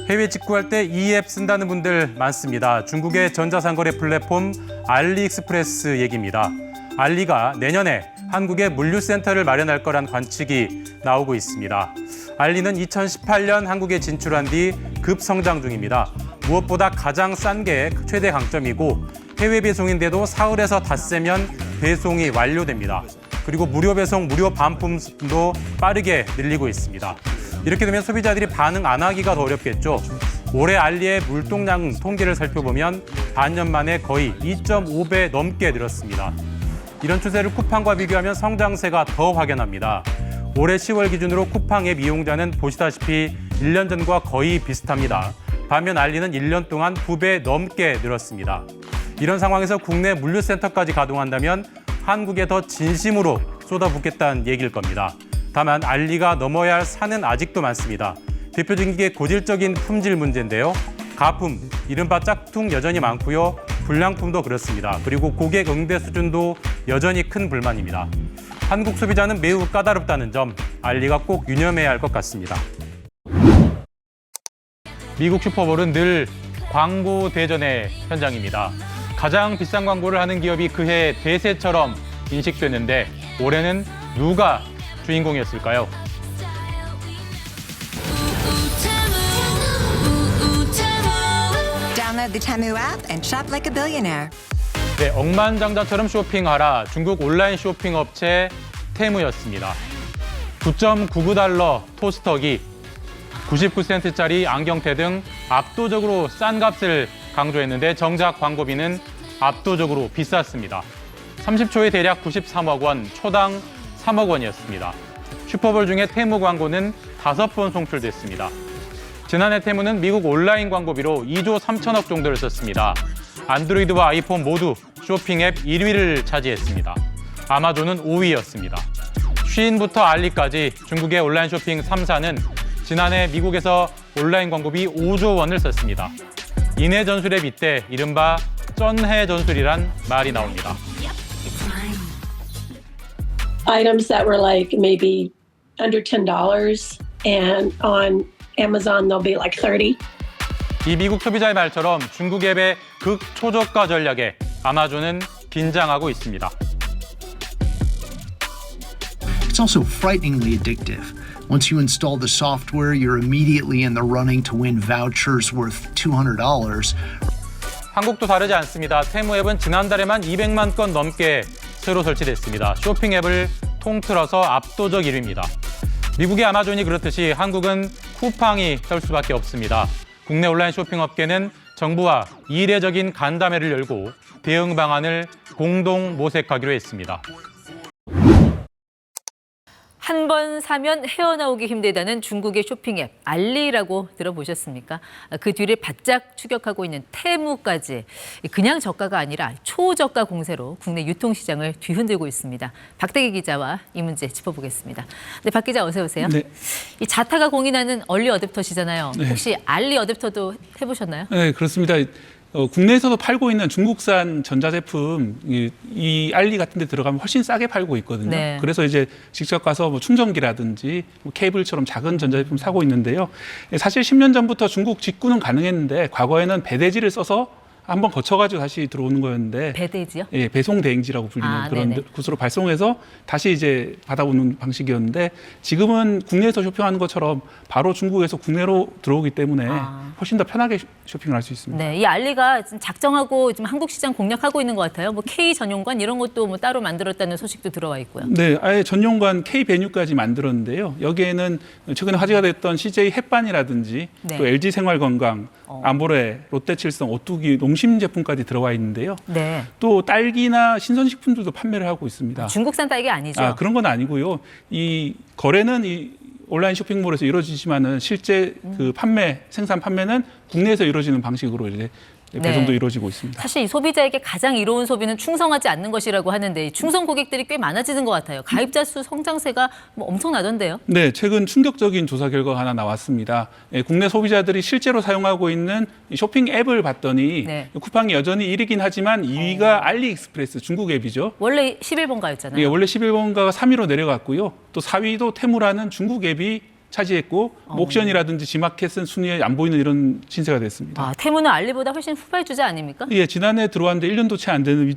해외 직구할 때 이 앱 쓴다는 분들 많습니다. 중국의 전자상거래 플랫폼 알리익스프레스 얘기입니다. 알리가 내년에 한국에 물류센터를 마련할 거란 관측이 나오고 있습니다. 알리는 2018년 한국에 진출한 뒤 급성장 중입니다. 무엇보다 가장 싼 게 최대 강점이고 해외 배송인데도 사흘에서 닷새면 배송이 완료됩니다. 그리고 무료 배송, 무료 반품도 빠르게 늘리고 있습니다. 이렇게 되면 소비자들이 반응 안 하기가 더 어렵겠죠. 올해 알리의 물동량 통계를 살펴보면 반년 만에 거의 2.5배 넘게 늘었습니다. 이런 추세를 쿠팡과 비교하면 성장세가 더 확연합니다. 올해 10월 기준으로 쿠팡 앱 이용자는 보시다시피 1년 전과 거의 비슷합니다. 반면 알리는 1년 동안 2배 넘게 늘었습니다. 이런 상황에서 국내 물류센터까지 가동한다면 한국에 더 진심으로 쏟아붓겠다는 얘기일 겁니다. 다만 알리가 넘어야 할 산은 아직도 많습니다. 대표적인 게 고질적인 품질 문제인데요. 가품, 이른바 짝퉁 여전히 많고요. 불량품도 그렇습니다. 그리고 고객 응대 수준도 여전히 큰 불만입니다. 한국 소비자는 매우 까다롭다는 점, 알리가 꼭 유념해야 할 것 같습니다. 미국 슈퍼볼은 늘 광고 대전의 현장입니다. 가장 비싼 광고를 하는 기업이 그해 대세처럼 인식됐는데 올해는 누가 주인공이었을까요? Download the Temu app and shop like a billionaire. 네, 억만장자처럼 쇼핑하라. 중국 온라인 쇼핑 업체 테무였습니다. 9.99달러 토스터기, 99센트짜리 안경테 등 압도적으로 싼 값을 강조했는데 정작 광고비는 압도적으로 비쌌습니다. 30초에 대략 93억 원, 초당 3억 원이었습니다. 슈퍼볼 중에 테무 광고는 5번 송출됐습니다. 지난해 테무는 미국 온라인 광고비로 2조 3천억 정도를 썼습니다. 안드로이드와 아이폰 모두 쇼핑 앱 1위를 차지했습니다. 아마존은 5위였습니다. 쉬인부터 알리까지 중국의 온라인 쇼핑 3사는 지난해 미국에서 온라인 광고비 5조 원을 썼습니다. 인해 전술에 빗대 이른바 쩐해 전술이란 말이 나옵니다. Items that were like maybe under $10 and on Amazon they'll be like 30. 이 미국 소비자의 말처럼 중국 앱의 극초저가 전략에 아마존은 긴장하고 있습니다. It's also frighteningly addictive. Once you install the software, you're immediately in the running to win vouchers worth $200. 한국도 다르지 않습니다. 테무 앱은 지난달에만 200만 건 넘게 새로 설치됐습니다. 쇼핑 앱을 통틀어서 압도적 1위입니다. 미국의 아마존이 그렇듯이 한국은 쿠팡이 설 수밖에 없습니다. 국내 온라인 쇼핑 업계는 정부와 이례적인 간담회를 열고 대응 방안을 공동 모색하기로 했습니다. 한 번 사면 헤어나오기 힘들다는 중국의 쇼핑 앱 알리라고 들어보셨습니까? 그 뒤를 바짝 추격하고 있는 테무까지 그냥 저가가 아니라 초저가 공세로 국내 유통시장을 뒤흔들고 있습니다. 박대기 기자와 이 문제 짚어보겠습니다. 네, 박 기자 어서 오세요. 네. 이 자타가 공인하는 얼리 어댑터시잖아요. 네. 혹시 알리 어댑터도 해보셨나요? 네, 그렇습니다. 국내에서도 팔고 있는 중국산 전자제품 이 알리 같은 데 들어가면 훨씬 싸게 팔고 있거든요. 네. 그래서 이제 직접 가서 뭐 충전기라든지 뭐 케이블처럼 작은 전자제품 사고 있는데요. 사실 10년 전부터 중국 직구는 가능했는데 과거에는 배대지를 써서 한번 거쳐가지고 다시 들어오는 거였는데 배대지요? 예, 배송 대행지라고 불리는 그런 네네. 곳으로 발송해서 다시 이제 받아오는 방식이었는데 지금은 국내에서 쇼핑하는 것처럼 바로 중국에서 국내로 들어오기 때문에 훨씬 더 편하게 쇼핑을 할 수 있습니다. 네, 이 알리가 지금 작정하고 지금 한국 시장 공략하고 있는 것 같아요. 뭐 K 전용관 이런 것도 뭐 따로 만들었다는 소식도 들어와 있고요. 네, 아예 전용관 K 베뉴까지 만들었는데요. 여기에는 최근에 화제가 됐던 CJ 햇반이라든지 네. 또 LG 생활건강, 아모레, 롯데칠성, 오뚜기, 농심 제품까지 들어와 있는데요. 네. 또 딸기나 신선식품들도 판매를 하고 있습니다. 중국산 딸기 아니죠? 그런 건 아니고요. 이 거래는 이 온라인 쇼핑몰에서 이루어지지만은 실제 그 생산 판매는 국내에서 이루어지는 방식으로 이제 배송도 이루어지고 있습니다. 사실 이 소비자에게 가장 이로운 소비는 충성하지 않는 것이라고 하는데 충성 고객들이 꽤 많아지는 것 같아요. 가입자 수 성장세가 뭐 엄청나던데요. 네, 최근 충격적인 조사 결과가 하나 나왔습니다. 국내 소비자들이 실제로 사용하고 있는 쇼핑 앱을 봤더니 쿠팡이 여전히 1위긴 하지만 2위가 알리익스프레스 중국 앱이죠. 원래 11번가였잖아요. 원래 11번가가 3위로 내려갔고요. 또 4위도 테무라는 중국 앱이 차지했고 옥션이라든지 지마켓은 순위에 안 보이는 이런 신세가 됐습니다. 아, 테무는 알리보다 훨씬 후발주자 아닙니까? 예, 지난해 들어왔는데 1년도 채 안 되는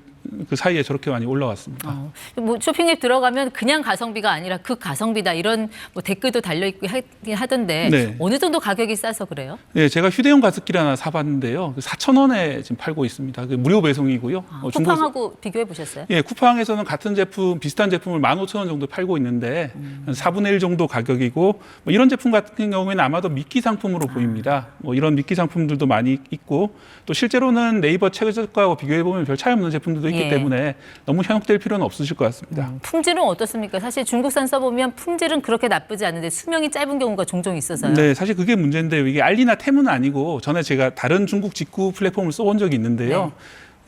그 사이에 저렇게 많이 올라왔습니다. 뭐 쇼핑앱 들어가면 그냥 가성비가 아니라 그 가성비다 이런 뭐 댓글도 달려 있고 하던데 네. 어느 정도 가격이 싸서 그래요? 네, 제가 휴대용 가습기를 하나 사봤는데요. 4,000원에 지금 팔고 있습니다. 그 무료 배송이고요. 쿠팡하고 비교해 보셨어요? 예, 쿠팡에서는 같은 제품, 비슷한 제품을 15,000원 정도 팔고 있는데 한 4분의 1 정도 가격이고 뭐 이런 제품 같은 경우에는 아마도 미끼 상품으로 보입니다. 뭐 이런 미끼 상품들도 많이 있고 또 실제로는 네이버 최저가하고 비교해 보면 별 차이 없는 제품들도 있기 예. 때문에 너무 현혹될 필요는 없으실 것 같습니다. 품질은 어떻습니까? 사실 중국산 써보면 품질은 그렇게 나쁘지 않은데 수명이 짧은 경우가 종종 있어서요. 네, 사실 그게 문제인데요. 이게 알리나 테무는 아니고 전에 제가 다른 중국 직구 플랫폼을 써본 적이 있는데요.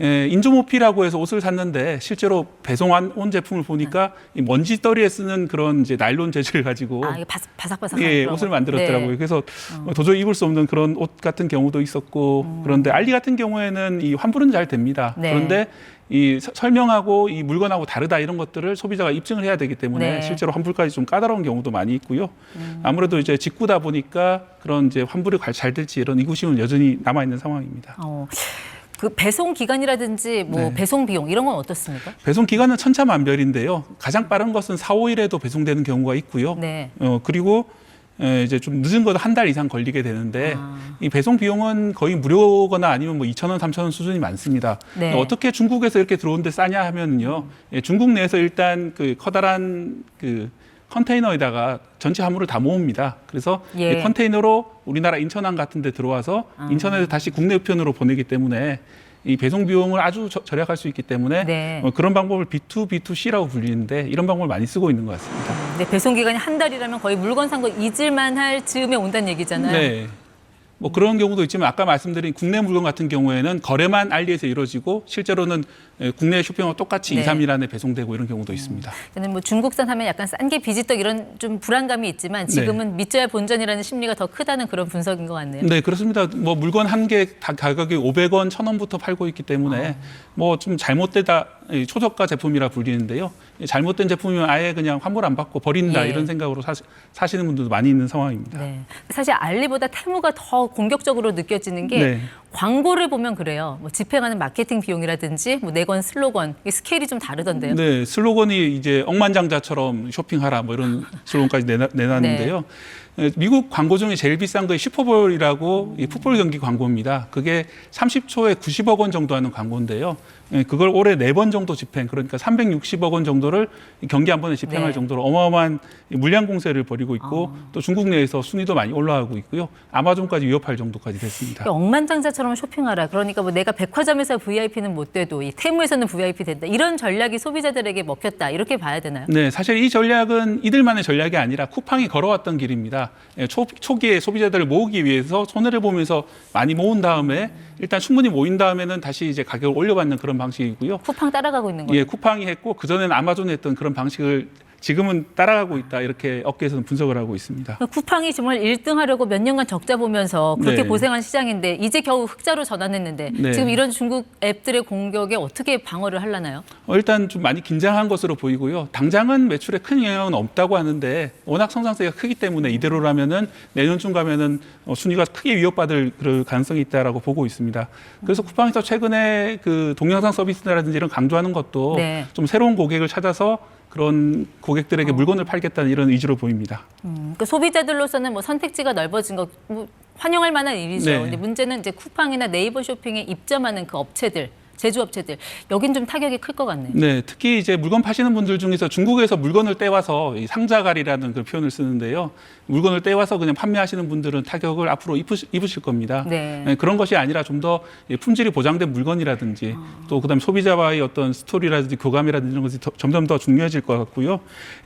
예, 인조모피라고 해서 옷을 샀는데 실제로 배송한 제품을 보니까 이 먼지떨이에 쓰는 그런 이제 나일론 재질을 가지고 아, 이게 바삭바삭한 예, 그런 옷을 거. 만들었더라고요. 네. 그래서 도저히 입을 수 없는 그런 옷 같은 경우도 있었고 그런데 알리 같은 경우에는 이 환불은 잘 됩니다. 네. 그런데 이 설명하고 이 물건하고 다르다 이런 것들을 소비자가 입증을 해야 되기 때문에 네. 실제로 환불까지 좀 까다로운 경우도 많이 있고요. 아무래도 이제 직구다 보니까 그런 이제 환불이 잘 될지 이런 의구심은 여전히 남아 있는 상황입니다. 그 배송 기간이라든지 뭐 네. 배송 비용 이런 건 어떻습니까? 배송 기간은 천차만별인데요. 가장 빠른 것은 4, 5일에도 배송되는 경우가 있고요. 네. 그리고 이제 좀 늦은 것도 한 달 이상 걸리게 되는데 이 배송 비용은 거의 무료거나 아니면 뭐 2,000원, 3,000원 수준이 많습니다. 네. 어떻게 중국에서 이렇게 들어오는데 싸냐 하면요. 중국 내에서 일단 그 커다란 그 컨테이너에다가 전체 화물을 다 모읍니다. 그래서 예. 이 컨테이너로 우리나라 인천항 같은 데 들어와서 인천에서 다시 국내 우편으로 보내기 때문에 이 배송 비용을 아주 절약할 수 있기 때문에 네. 그런 방법을 B2B2C라고 불리는데 이런 방법을 많이 쓰고 있는 것 같습니다. 근데 배송 기간이 한 달이라면 거의 물건 산 거 잊을만 할 즈음에 온다는 얘기잖아요. 네. 뭐 그런 경우도 있지만 아까 말씀드린 국내 물건 같은 경우에는 거래만 알리에서 이루어지고 실제로는 국내 쇼핑하고 똑같이 네. 2, 3일 안에 배송되고 이런 경우도 있습니다. 저는 뭐 중국산 하면 약간 싼 게 비지떡 이런 좀 불안감이 있지만 지금은 믿져야 본전이라는 심리가 더 크다는 그런 분석인 것 같네요. 네, 그렇습니다. 뭐 물건 한 개 다 가격이 500원, 1,000원부터 팔고 있기 때문에 뭐 좀 잘못되다 초저가 제품이라 불리는데요. 잘못된 제품이면 아예 그냥 환불 안 받고 버린다 예. 이런 생각으로 사시는 분들도 많이 있는 상황입니다. 네. 사실 알리보다 테무가 더 공격적으로 느껴지는 게 네. 광고를 보면 그래요. 뭐 집행하는 마케팅 비용이라든지 뭐 내건 슬로건 이게 스케일이 좀 다르던데요. 네, 슬로건이 이제 억만장자처럼 쇼핑하라 뭐 이런 슬로건까지 내놨는데요. 미국 광고 중에 제일 비싼 게 슈퍼볼이라고 이 풋볼 경기 광고입니다. 그게 30초에 90억 원 정도 하는 광고인데요. 그걸 올해 4번 정도 집행, 그러니까 360억 원 정도를 경기 한 번에 집행할 네. 정도로 어마어마한 물량 공세를 벌이고 있고 또 중국 내에서 순위도 많이 올라가고 있고요. 아마존까지 위협할 정도까지 됐습니다. 억만장자처럼 쇼핑하라. 그러니까 뭐 내가 백화점에서 VIP는 못 돼도 이 테무에서는 VIP 된다. 이런 전략이 소비자들에게 먹혔다. 이렇게 봐야 되나요? 네, 사실 이 전략은 이들만의 전략이 아니라 쿠팡이 걸어왔던 길입니다. 초기에 소비자들을 모으기 위해서 손해를 보면서 많이 모은 다음에 일단 충분히 모인 다음에는 다시 이제 가격을 올려받는 그런 방식이고요. 쿠팡 따라가고 있는 거예요. 예, 쿠팡이 했고 그전에는 아마존이 했던 그런 방식을 지금은 따라가고 있다. 이렇게 업계에서는 분석을 하고 있습니다. 쿠팡이 정말 1등 하려고 몇 년간 적자 보면서 그렇게 네. 고생한 시장인데 이제 겨우 흑자로 전환했는데 네. 지금 이런 중국 앱들의 공격에 어떻게 방어를 하려나요? 일단 좀 많이 긴장한 것으로 보이고요. 당장은 매출에 큰 영향은 없다고 하는데 워낙 성장세가 크기 때문에 이대로라면은 내년쯤 가면은 순위가 크게 위협받을 그럴 가능성이 있다라고 보고 있습니다. 그래서 쿠팡에서 최근에 그 동영상 서비스라든지 이런 강조하는 것도 네. 좀 새로운 고객을 찾아서 그런 고객들에게 물건을 팔겠다는 이런 의지로 보입니다. 그러니까 소비자들로서는 뭐 선택지가 넓어진 거 뭐 환영할 만한 일이죠. 네. 근데 문제는 이제 쿠팡이나 네이버 쇼핑에 입점하는 그 업체들, 제조업체들 여긴 좀 타격이 클 것 같네요. 네, 특히 이제 물건 파시는 분들 중에서 중국에서 물건을 떼와서 이 상자갈이라는 그 표현을 쓰는데요. 물건을 떼와서 그냥 판매하시는 분들은 타격을 앞으로 입으실 겁니다. 네. 그런 것이 아니라 좀 더 품질이 보장된 물건이라든지 또 그다음에 소비자와의 어떤 스토리라든지 교감이라든지 이런 것이 점점 더 중요해질 것 같고요.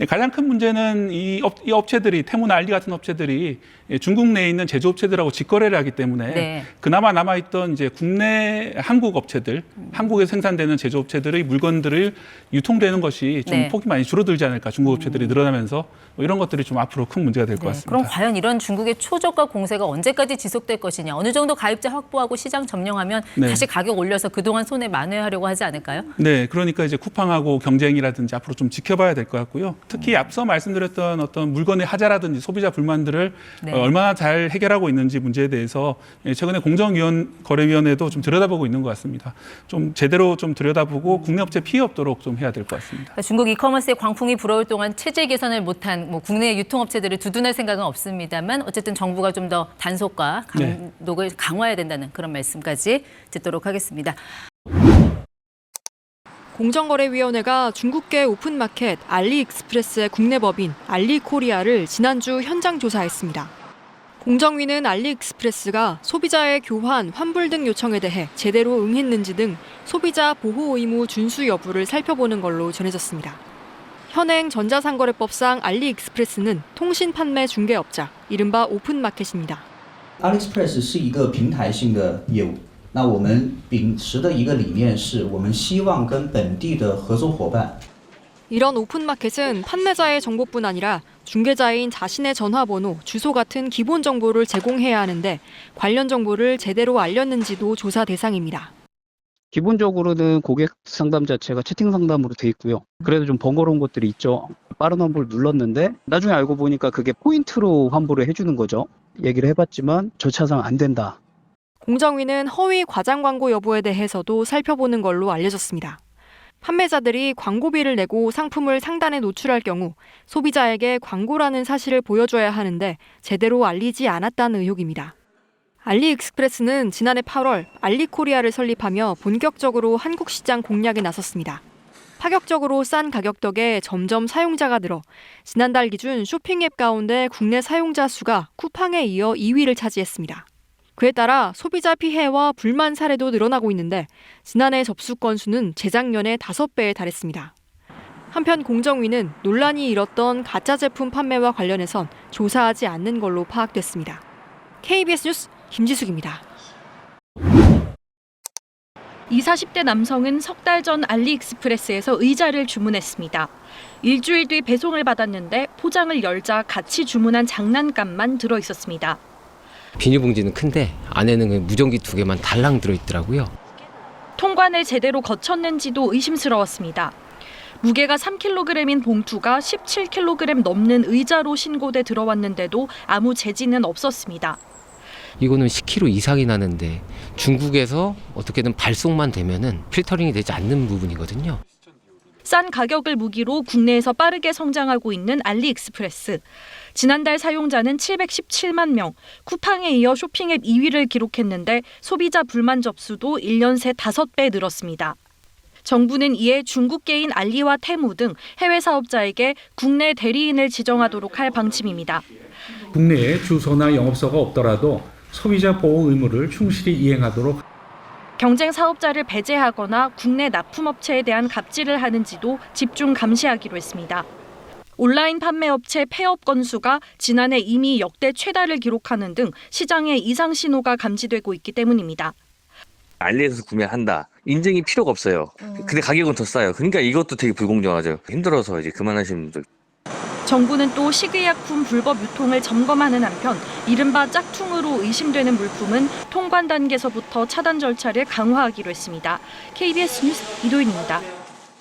가장 큰 문제는 이 업체들이 테무나 알리 같은 업체들이 중국 내에 있는 제조업체들하고 직거래를 하기 때문에 네. 그나마 남아있던 이제 국내 한국 업체들, 한국에서 생산되는 제조업체들의 물건들을 유통되는 것이 좀 네. 폭이 많이 줄어들지 않을까. 중국 업체들이 늘어나면서 뭐 이런 것들이 좀 앞으로 큰 문제가 될 것 네, 같습니다. 그럼 과연 이런 중국의 초저가 공세가 언제까지 지속될 것이냐. 어느 정도 가입자 확보하고 시장 점령하면 네. 다시 가격 올려서 그동안 손해 만회하려고 하지 않을까요? 네, 그러니까 이제 쿠팡하고 경쟁이라든지 앞으로 좀 지켜봐야 될 것 같고요. 특히 앞서 말씀드렸던 어떤 물건의 하자라든지 소비자 불만들을 네. 얼마나 잘 해결하고 있는지 문제에 대해서 최근에 공정거래위원회도 좀 들여다보고 있는 것 같습니다. 좀 제대로 좀 들여다보고 국내 업체 피해 없도록 좀 해야 될 것 같습니다. 그러니까 중국 이커머스의 광풍이 불어올 동안 체제 개선을 못한 뭐 국내 유통업체들을 두둔할 생각은 없습니다만 어쨌든 정부가 좀 더 단속과 감독을 강화해야 된다는 그런 말씀까지 듣도록 하겠습니다. 공정거래위원회가 중국계 오픈마켓 알리익스프레스의 국내 법인 알리코리아를 지난주 현장 조사했습니다. 공정위는 알리익스프레스가 소비자의 교환, 환불 등 요청에 대해 제대로 응했는지 등 소비자 보호 의무 준수 여부를 살펴보는 걸로 전해졌습니다. 현행 전자상거래법상 알리익스프레스는 통신 판매 중개업자, 이른바 오픈마켓입니다. AliExpress 是一个平台性的业务，那我们秉持的一个理念是，我们希望跟本地的合作伙伴。 이런 오픈마켓은 판매자의 정보뿐 아니라 중개자인 자신의 전화번호, 주소 같은 기본 정보를 제공해야 하는데 관련 정보를 제대로 알렸는지도 조사 대상입니다. 기본적으로는 고객 상담 자체가 채팅 상담으로 돼 있고요. 그래도 좀 번거로운 것들이 있죠. 빠른 환불 눌렀는데 나중에 알고 보니까 그게 포인트로 환불을 해주는 거죠. 얘기를 해봤지만 저 차상 안 된다. 공정위는 허위 과장 광고 여부에 대해서도 살펴보는 걸로 알려졌습니다. 판매자들이 광고비를 내고 상품을 상단에 노출할 경우 소비자에게 광고라는 사실을 보여줘야 하는데 제대로 알리지 않았다는 의혹입니다. 알리익스프레스는 지난해 8월 알리코리아를 설립하며 본격적으로 한국 시장 공략에 나섰습니다. 파격적으로 싼 가격 덕에 점점 사용자가 늘어 지난달 기준 쇼핑 앱 가운데 국내 사용자 수가 쿠팡에 이어 2위를 차지했습니다. 그에 따라 소비자 피해와 불만 사례도 늘어나고 있는데 지난해 접수 건수는 재작년의 5배에 달했습니다. 한편 공정위는 논란이 일었던 가짜 제품 판매와 관련해선 조사하지 않는 걸로 파악됐습니다. KBS 뉴스 김지숙입니다. 20, 40대 남성은 석 달 전 알리익스프레스에서 의자를 주문했습니다. 일주일 뒤 배송을 받았는데 포장을 열자 같이 주문한 장난감만 들어있었습니다. 비닐봉지는 큰데 안에는 무전기 2개만 달랑 들어있더라고요. 통관을 제대로 거쳤는지도 의심스러웠습니다. 무게가 3kg인 봉투가 17kg 넘는 의자로 신고돼 들어왔는데도 아무 제지는 없었습니다. 이거는 10kg 이상이 나는데 중국에서 어떻게든 발송만 되면은 필터링이 되지 않는 부분이거든요. 싼 가격을 무기로 국내에서 빠르게 성장하고 있는 알리익스프레스. 지난달 사용자는 717만 명, 쿠팡에 이어 쇼핑앱 2위를 기록했는데 소비자 불만 접수도 1년 새 5배 늘었습니다. 정부는 이에 중국계인 알리와 테무 등 해외 사업자에게 국내 대리인을 지정하도록 할 방침입니다. 국내에 주소나 영업소가 없더라도 소비자 보호 의무를 충실히 이행하도록 경쟁 사업자를 배제하거나 국내 납품업체에 대한 갑질을 하는지도 집중 감시하기로 했습니다. 온라인 판매업체 폐업 건수가 지난해 이미 역대 최다를 기록하는 등 시장에 이상 신호가 감지되고 있기 때문입니다. 알리에서 구매한다. 인증이 필요가 없어요. 근데 가격은 더 싸요. 그러니까 이것도 되게 불공정하죠. 힘들어서 이제 그만하시는 분들. 정부는 또 식의약품 불법 유통을 점검하는 한편 이른바 짝퉁으로 의심되는 물품은 통관 단계에서부터 차단 절차를 강화하기로 했습니다. KBS 뉴스 이도인입니다.